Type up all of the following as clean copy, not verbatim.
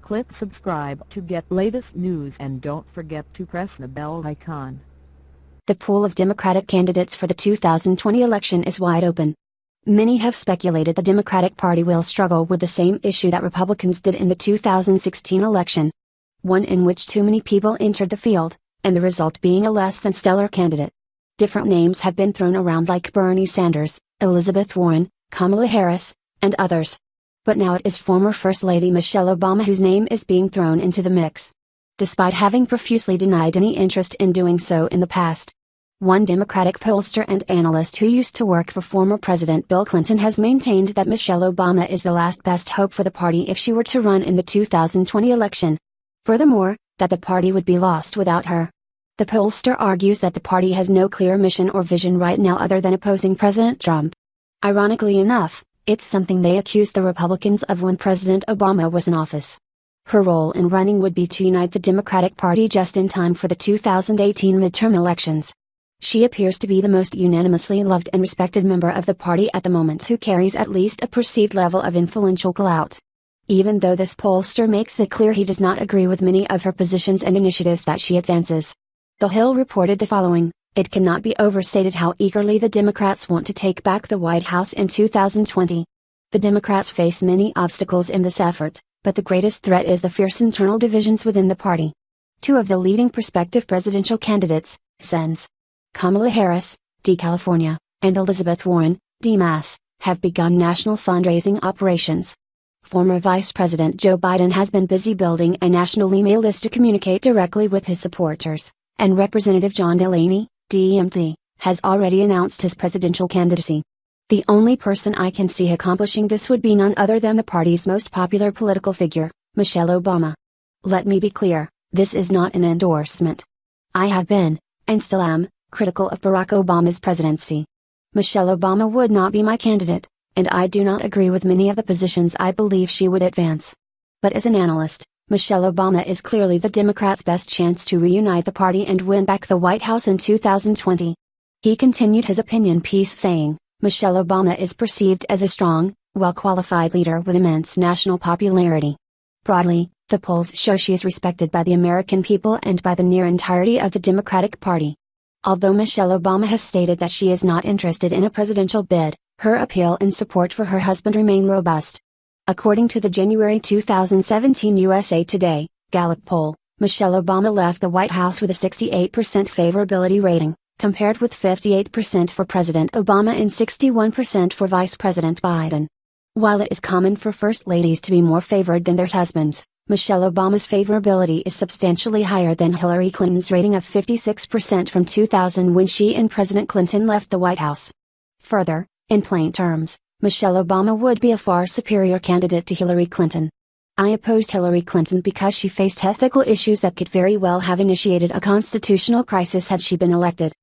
Click subscribe to get latest news and don't forget to press the bell icon. The pool of Democratic candidates for the 2020 election is wide open. Many have speculated the Democratic Party will struggle with the same issue that Republicans did in the 2016 election. One in which too many people entered the field, and the result being a less than stellar candidate. Different names have been thrown around like Bernie Sanders, Elizabeth Warren, Kamala Harris, and others. But now it is former First Lady Michelle Obama whose name is being thrown into the mix. Despite having profusely denied any interest in doing so in the past. One Democratic pollster and analyst who used to work for former President Bill Clinton has maintained that Michelle Obama is the last best hope for the party if she were to run in the 2020 election. Furthermore, that the party would be lost without her. The pollster argues that the party has no clear mission or vision right now other than opposing President Trump. Ironically enough, it's something they accused the Republicans of when President Obama was in office. Her role in running would be to unite the Democratic Party just in time for the 2018 midterm elections. She appears to be the most unanimously loved and respected member of the party at the moment who carries at least a perceived level of influential clout. Even though this pollster makes it clear he does not agree with many of her positions and initiatives that she advances. The Hill reported the following: "It cannot be overstated how eagerly the Democrats want to take back the White House in 2020. The Democrats face many obstacles in this effort, but the greatest threat is the fierce internal divisions within the party." Two of the leading prospective presidential candidates, Sens. Kamala Harris, D. California, and Elizabeth Warren, D. Mass., have begun national fundraising operations. Former Vice President Joe Biden has been busy building a national email list to communicate directly with his supporters, and Representative John Delaney, DMD, has already announced his presidential candidacy. The only person I can see accomplishing this would be none other than the party's most popular political figure, Michelle Obama. Let me be clear, this is not an endorsement. I have been, and still am, critical of Barack Obama's presidency. Michelle Obama would not be my candidate, and I do not agree with many of the positions I believe she would advance. But as an analyst, Michelle Obama is clearly the Democrats' best chance to reunite the party and win back the White House in 2020. He continued his opinion piece saying, "Michelle Obama is perceived as a strong, well-qualified leader with immense national popularity. Broadly, the polls show she is respected by the American people and by the near entirety of the Democratic Party." Although Michelle Obama has stated that she is not interested in a presidential bid, her appeal and support for her husband remain robust. According to the January 2017 USA Today Gallup poll, Michelle Obama left the White House with a 68% favorability rating, compared with 58% for President Obama and 61% for Vice President Biden. While it is common for first ladies to be more favored than their husbands, Michelle Obama's favorability is substantially higher than Hillary Clinton's rating of 56% from 2000 when she and President Clinton left the White House. Further, in plain terms, Michelle Obama would be a far superior candidate to Hillary Clinton. I opposed Hillary Clinton because she faced ethical issues that could very well have initiated a constitutional crisis had she been elected.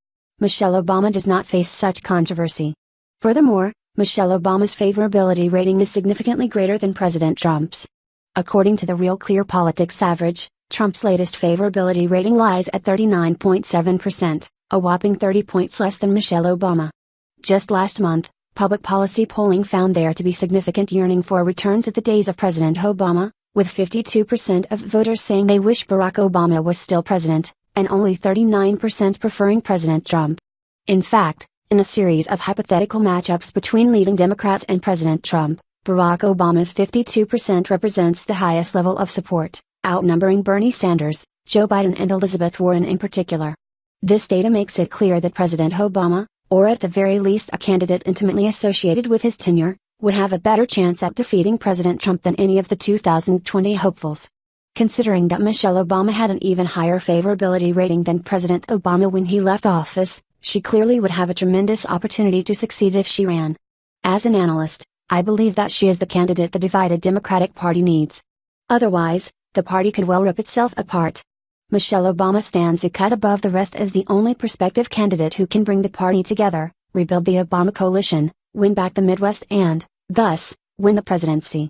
Michelle Obama does not face such controversy. Furthermore, Michelle Obama's favorability rating is significantly greater than President Trump's. According to the Real Clear Politics average, Trump's latest favorability rating lies at 39.7%, a whopping 30 points less than Michelle Obama. Just last month, public policy polling found there to be significant yearning for a return to the days of President Obama, with 52% of voters saying they wish Barack Obama was still president, and only 39% preferring President Trump. In fact, in a series of hypothetical matchups between leading Democrats and President Trump, Barack Obama's 52% represents the highest level of support, outnumbering Bernie Sanders, Joe Biden and Elizabeth Warren in particular. This data makes it clear that President Obama, or at the very least a candidate intimately associated with his tenure, would have a better chance at defeating President Trump than any of the 2020 hopefuls. Considering that Michelle Obama had an even higher favorability rating than President Obama when he left office, she clearly would have a tremendous opportunity to succeed if she ran. As an analyst, I believe that she is the candidate the divided Democratic Party needs. Otherwise, the party could well rip itself apart. Michelle Obama stands a cut above the rest as the only prospective candidate who can bring the party together, rebuild the Obama coalition, win back the Midwest and, thus, win the presidency.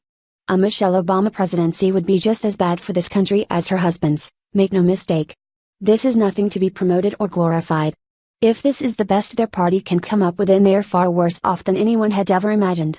A Michelle Obama presidency would be just as bad for this country as her husband's, make no mistake. This is nothing to be promoted or glorified. If this is the best their party can come up with, then they are far worse off than anyone had ever imagined.